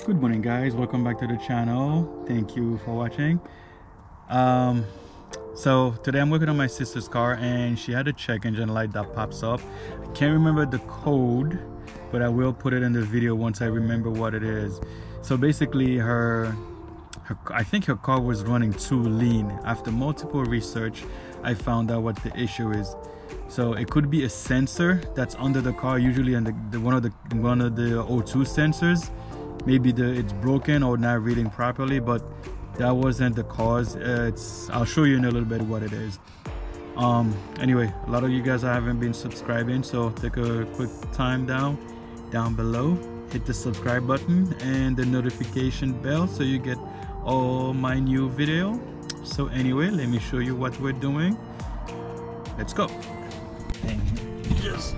Good morning, guys. Welcome back to the channel. Thank you for watching. So today I'm working on my sister's car and she had a check engine light that pops up. I can't remember the code, but I will put it in the video once I remember what it is. So basically I think her car was running too lean. After multiple research, I found out what the issue is. So it could be a sensor that's under the car, usually in one of the O2 sensors. Maybe it's broken or not reading properly, but that wasn't the cause. I'll show you in a little bit what it is. Anyway, a lot of you guys haven't been subscribing, so take a quick time down below, hit the subscribe button and the notification bell so you get all my new video. So anyway, let me show you what we're doing. Let's go. And just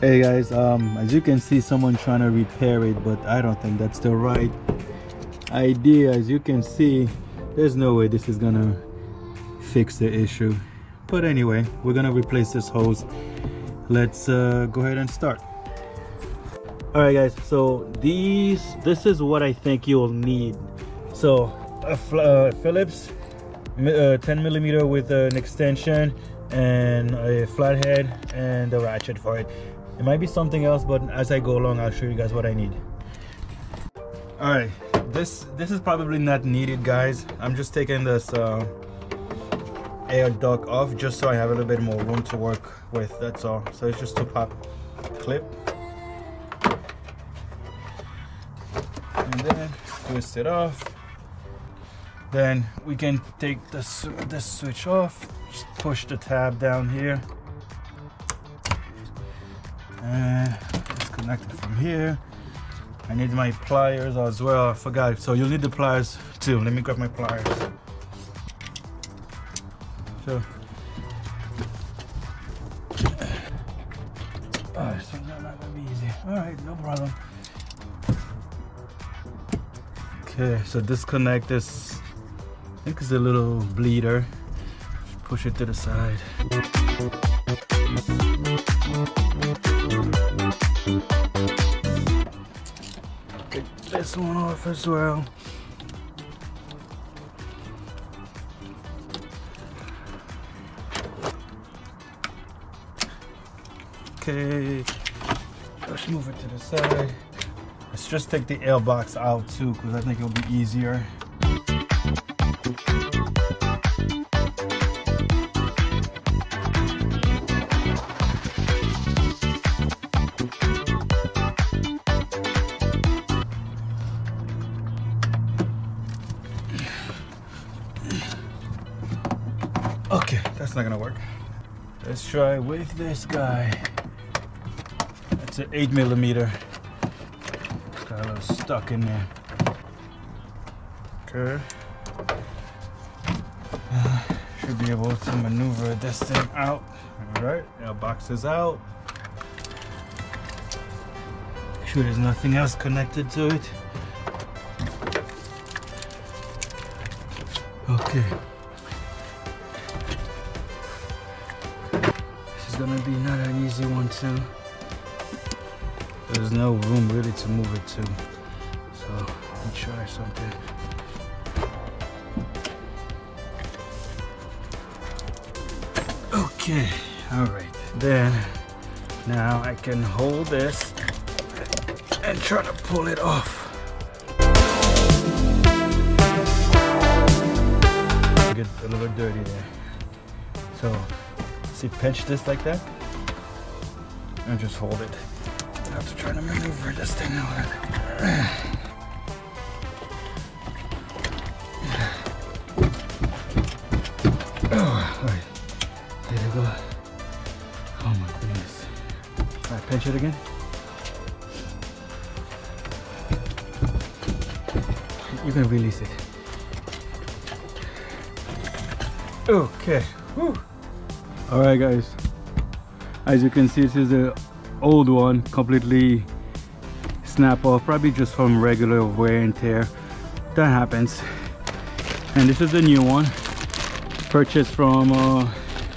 hey guys, as you can see, someone trying to repair it, but I don't think that's the right idea. As you can see, there's no way this is gonna fix the issue. But anyway, we're gonna replace this hose. Let's go ahead and start. All right guys, so this is what I think you'll need. So a Phillips 10mm with an extension and a flathead and a ratchet for it. It might be something else, but as I go along I'll show you guys what I need. All right, this is probably not needed, guys. I'm just taking this air duct off just so I have a little bit more room to work with, that's all. So it's just a pop clip and then twist it off. Then we can take this switch off, just push the tab down here and disconnect it from here. I need my pliers as well, I forgot. So you'll need the pliers too. Let me grab my pliers. So, alright, so that's not gonna be easy. Alright, no problem. Okay, so disconnect this. I think it's a little bleeder. Just push it to the side. Take this one off as well. Okay, let's move it to the side. Let's just take the air box out too, because I think it'll be easier. Okay, that's not gonna work. Let's try with this guy. It's an 8mm. Got a little stuck in there. Okay. Should be able to maneuver this thing out. Alright, our box is out. Make sure there's nothing else connected to it. Okay. This is gonna be not an easy one too. There's no room really to move it to. So let me try something. Okay, all right. Then now I can hold this and try to pull it off. Get a little bit dirty there. So see, pinch this like that and just hold it. I have to try to maneuver this thing out. Oh, right. There you go. Oh my goodness. All right, pinch it again. You can release it. Okay. Whew. All right, guys. As you can see, this is an old one, completely snap off, probably just from regular wear and tear. That happens. And this is the new one, purchased from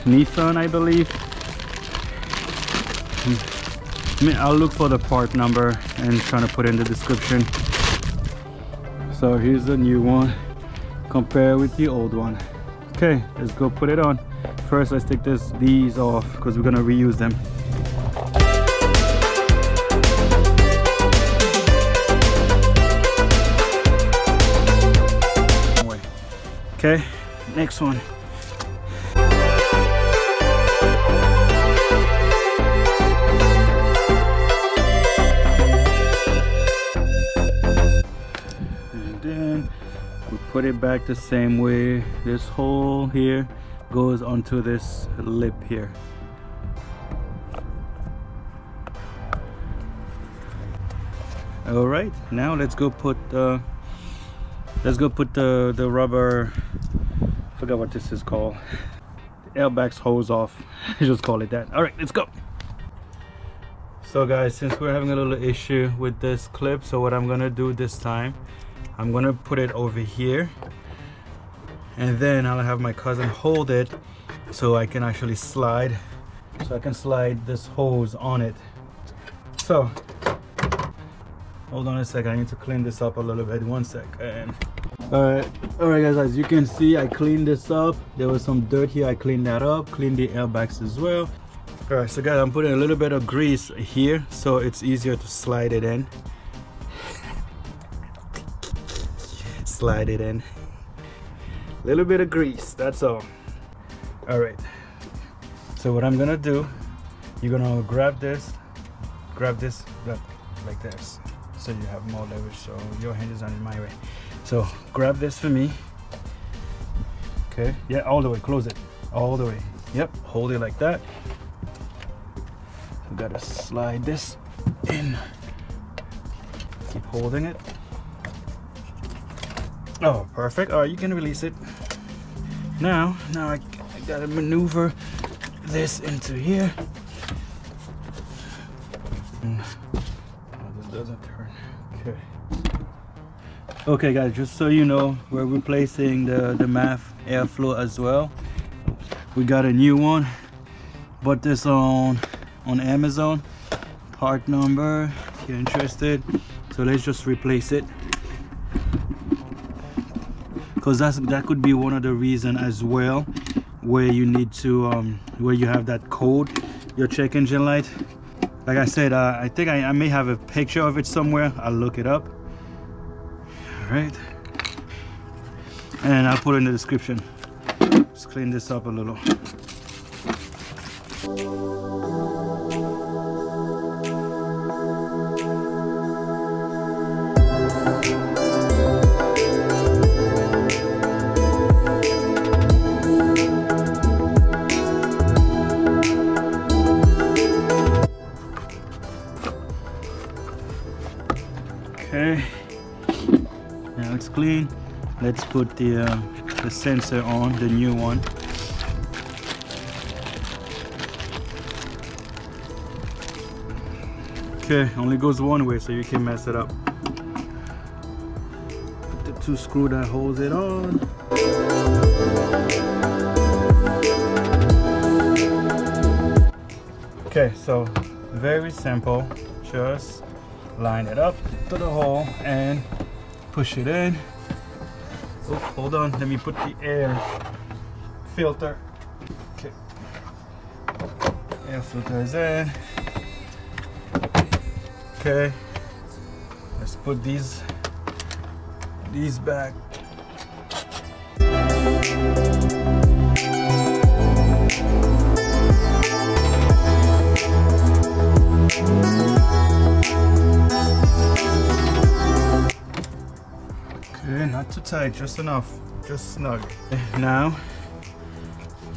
Nissan, I believe. I'll look for the part number and try to put it in the description. So here's the new one, compare with the old one. Okay, let's go put it on. First, let's take these off because we're gonna reuse them. Okay, next one. And then we put it back the same way. This hole here goes onto this lip here. All right, now let's go put the rubber, I forgot what this is called, the airbags hose off. Just call it that. All right, let's go. So guys, since we're having a little issue with this clip, so what I'm gonna do this time, I'm gonna put it over here, and then I'll have my cousin hold it so I can actually slide, so I can slide this hose on it. So hold on a second, I need to clean this up a little bit. 1 second. All right guys, as you can see, I cleaned this up. There was some dirt here, I cleaned that up, cleaned the airbags as well. All right, so guys, I'm putting a little bit of grease here so it's easier to slide it in. Slide it in. A little bit of grease, that's all. All right, so what I'm gonna do, you're gonna grab this like this, so you have more leverage, so your hand is on my way. So grab this for me. Okay, yeah, all the way, close it all the way. Yep, hold it like that. We gotta slide this in. Keep holding it. Oh, perfect. All right, you can release it. Now I gotta maneuver this into here. This doesn't turn. Okay. Okay guys, just so you know, we're replacing the MAF airflow as well. We got a new one, bought this on Amazon. Part number, if you're interested. So let's just replace it, because that could be one of the reasons as well where you need to where you have that code, your check engine light. Like I said, I think I may have a picture of it somewhere. I'll look it up. All right, and I'll put it in the description. Let's clean this up a little. Okay, now it's clean. Let's put the sensor on, the new one. Okay, only goes one way, so you can mess it up. Put the 2 screws that holds it on. Okay, so very simple. Just line it up to the hole and push it in. Oh, hold on, let me put the air filter. Okay, air filter is in. Okay, let's put these back. Okay, not too tight, just enough, just snug. Now,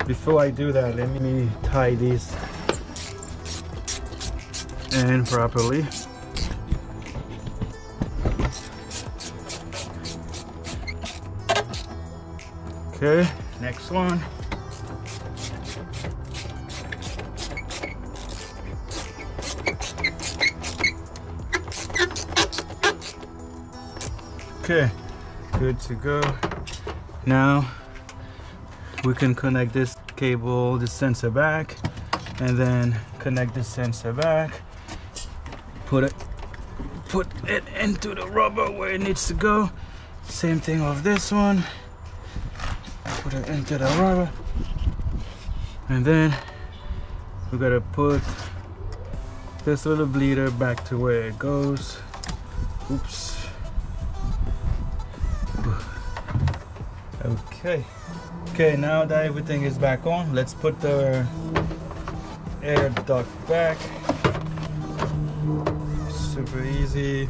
before I do that, let me tie these in properly. Okay, next one. Okay, good to go. Now we can connect this cable, the sensor back, and then connect the sensor back. Put it into the rubber where it needs to go. Same thing with this one. Put it into the rubber, and then we gotta put this little bleeder back to where it goes. Oops. Okay, now that everything is back on, let's put the air duct back. Super easy.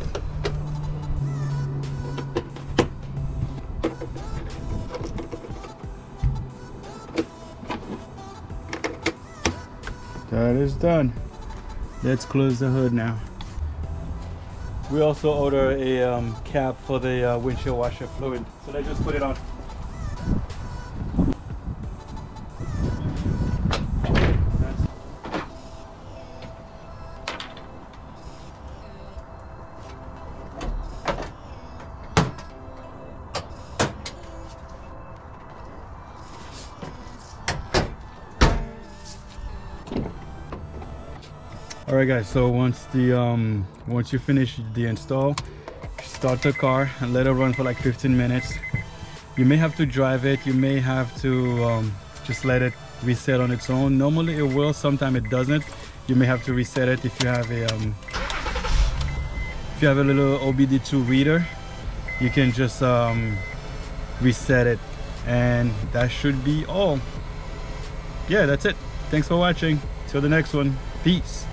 That is done. Let's close the hood now. We also order a cap for the windshield washer fluid, so let's just put it on. All right guys, so once you finish the install, start the car and let it run for like 15 minutes. You may have to drive it, you may have to just let it reset on its own. Normally it will, sometimes it doesn't. You may have to reset it if you have a little OBD2 reader. You can just reset it, and that should be all. Yeah, that's it. Thanks for watching. Till the next one. Peace.